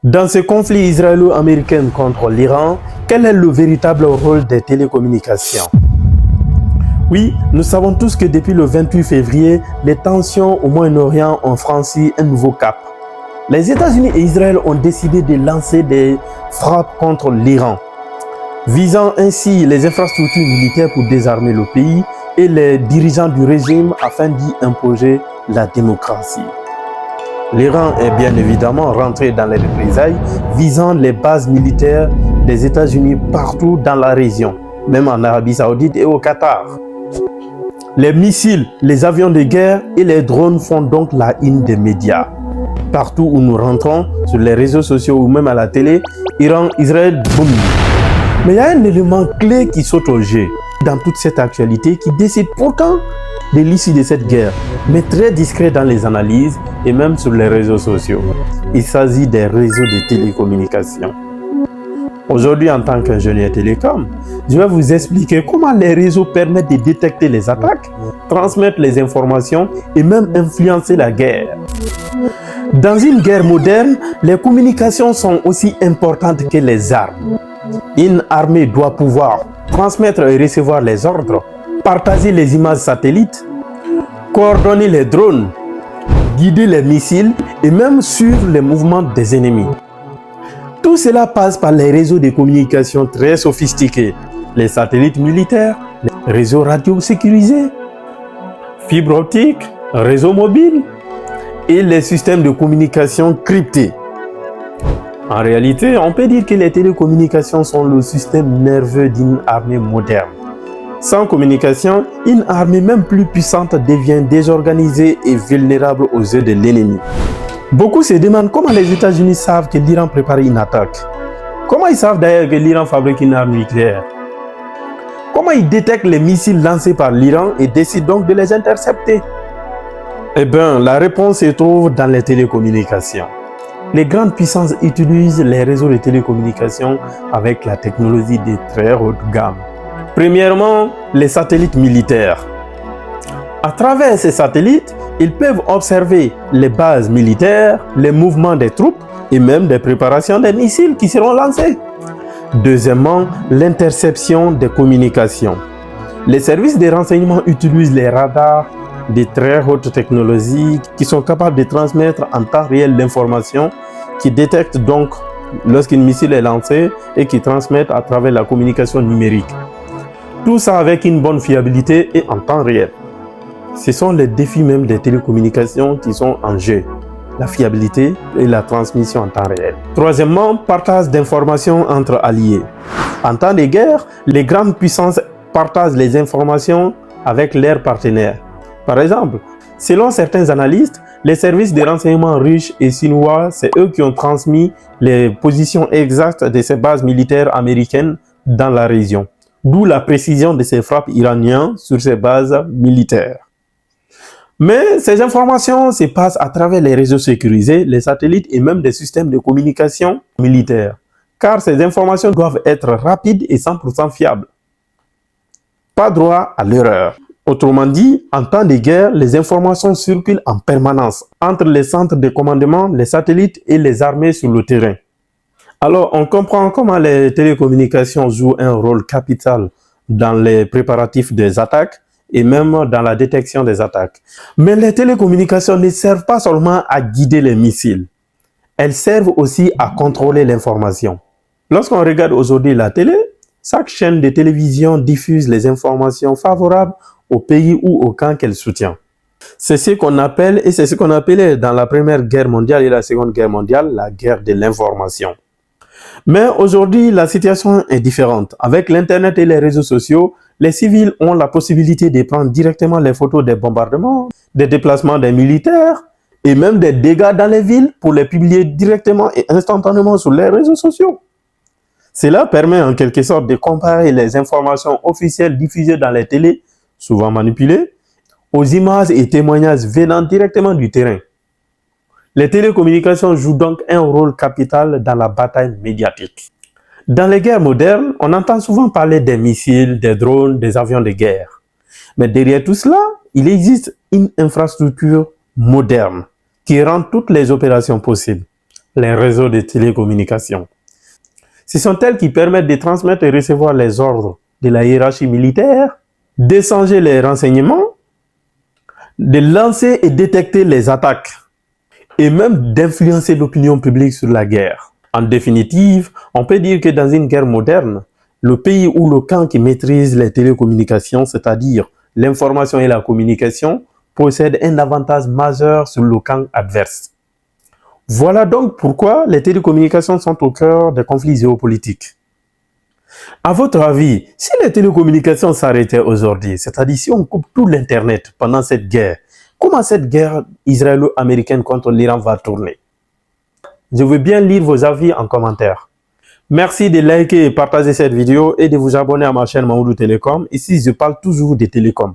Dans ce conflit israélo-américain contre l'Iran, quel est le véritable rôle des télécommunications? Oui, nous savons tous que depuis le 28 février, les tensions au Moyen-Orient ont franchi un nouveau cap. Les États-Unis et Israël ont décidé de lancer des frappes contre l'Iran, visant ainsi les infrastructures militaires pour désarmer le pays et les dirigeants du régime afin d'y imposer la démocratie. L'Iran est bien évidemment rentré dans les représailles visant les bases militaires des États-Unis partout dans la région, même en Arabie Saoudite et au Qatar. Les missiles, les avions de guerre et les drones font donc la une des médias. Partout où nous rentrons, sur les réseaux sociaux ou même à la télé, Iran, Israël, boum. Mais il y a un élément clé qui saute au jeu dans toute cette actualité qui décide pourtant de l'issue de cette guerre, mais très discret dans les analyses et même sur les réseaux sociaux. Il s'agit des réseaux de télécommunications. Aujourd'hui, en tant qu'ingénieur télécom, je vais vous expliquer comment les réseaux permettent de détecter les attaques, transmettre les informations et même influencer la guerre. Dans une guerre moderne, les communications sont aussi importantes que les armes. Une armée doit pouvoir transmettre et recevoir les ordres, partager les images satellites, coordonner les drones, guider les missiles et même suivre les mouvements des ennemis. Tout cela passe par les réseaux de communication très sophistiqués, les satellites militaires, les réseaux radio sécurisés, fibres optiques, réseaux mobiles et les systèmes de communication cryptés. En réalité, on peut dire que les télécommunications sont le système nerveux d'une armée moderne. Sans communication, une armée même plus puissante devient désorganisée et vulnérable aux yeux de l'ennemi. Beaucoup se demandent comment les États-Unis savent que l'Iran prépare une attaque. Comment ils savent d'ailleurs que l'Iran fabrique une arme nucléaire? Comment ils détectent les missiles lancés par l'Iran et décident donc de les intercepter? Eh bien, la réponse se trouve dans les télécommunications. Les grandes puissances utilisent les réseaux de télécommunications avec la technologie de très haute gamme. Premièrement, les satellites militaires. À travers ces satellites, ils peuvent observer les bases militaires, les mouvements des troupes et même des préparations des missiles qui seront lancés. Deuxièmement, l'interception des communications. Les services de renseignement utilisent les radars de très haute technologie qui sont capables de transmettre en temps réel l'information, qui détectent donc lorsqu'un missile est lancé et qui transmettent à travers la communication numérique. Tout ça avec une bonne fiabilité et en temps réel. Ce sont les défis même des télécommunications qui sont en jeu, la fiabilité et la transmission en temps réel. Troisièmement, partage d'informations entre alliés. En temps de guerre, les grandes puissances partagent les informations avec leurs partenaires. Par exemple, selon certains analystes, les services de renseignement russes et chinois, c'est eux qui ont transmis les positions exactes de ces bases militaires américaines dans la région. D'où la précision de ces frappes iraniennes sur ces bases militaires. Mais ces informations se passent à travers les réseaux sécurisés, les satellites et même des systèmes de communication militaires. Car ces informations doivent être rapides et 100% fiables. Pas droit à l'erreur. Autrement dit, en temps de guerre, les informations circulent en permanence entre les centres de commandement, les satellites et les armées sur le terrain. Alors, on comprend comment les télécommunications jouent un rôle capital dans les préparatifs des attaques et même dans la détection des attaques. Mais les télécommunications ne servent pas seulement à guider les missiles. Elles servent aussi à contrôler l'information. Lorsqu'on regarde aujourd'hui la télé, chaque chaîne de télévision diffuse les informations favorables au pays ou au camp qu'elle soutient. C'est ce qu'on appelle, et c'est ce qu'on appelait dans la Première Guerre mondiale et la Seconde Guerre mondiale, la guerre de l'information. Mais aujourd'hui, la situation est différente. Avec l'Internet et les réseaux sociaux, les civils ont la possibilité de prendre directement les photos des bombardements, des déplacements des militaires et même des dégâts dans les villes pour les publier directement et instantanément sur les réseaux sociaux. Cela permet en quelque sorte de comparer les informations officielles diffusées dans les télés, souvent manipulées, aux images et témoignages venant directement du terrain. Les télécommunications jouent donc un rôle capital dans la bataille médiatique. Dans les guerres modernes, on entend souvent parler des missiles, des drones, des avions de guerre. Mais derrière tout cela, il existe une infrastructure moderne qui rend toutes les opérations possibles. les réseaux de télécommunications. Ce sont elles qui permettent de transmettre et recevoir les ordres de la hiérarchie militaire, d'échanger les renseignements, de lancer et détecter les attaques, et même d'influencer l'opinion publique sur la guerre. En définitive, on peut dire que dans une guerre moderne, le pays ou le camp qui maîtrise les télécommunications, c'est-à-dire l'information et la communication, possède un avantage majeur sur le camp adverse. Voilà donc pourquoi les télécommunications sont au cœur des conflits géopolitiques. À votre avis, si les télécommunications s'arrêtaient aujourd'hui, c'est-à-dire si on coupe tout l'Internet pendant cette guerre, comment cette guerre israélo-américaine contre l'Iran va tourner? Je veux bien lire vos avis en commentaire. Merci de liker et partager cette vidéo et de vous abonner à ma chaîne Mamoudou Télécom. Ici, je parle toujours des télécoms.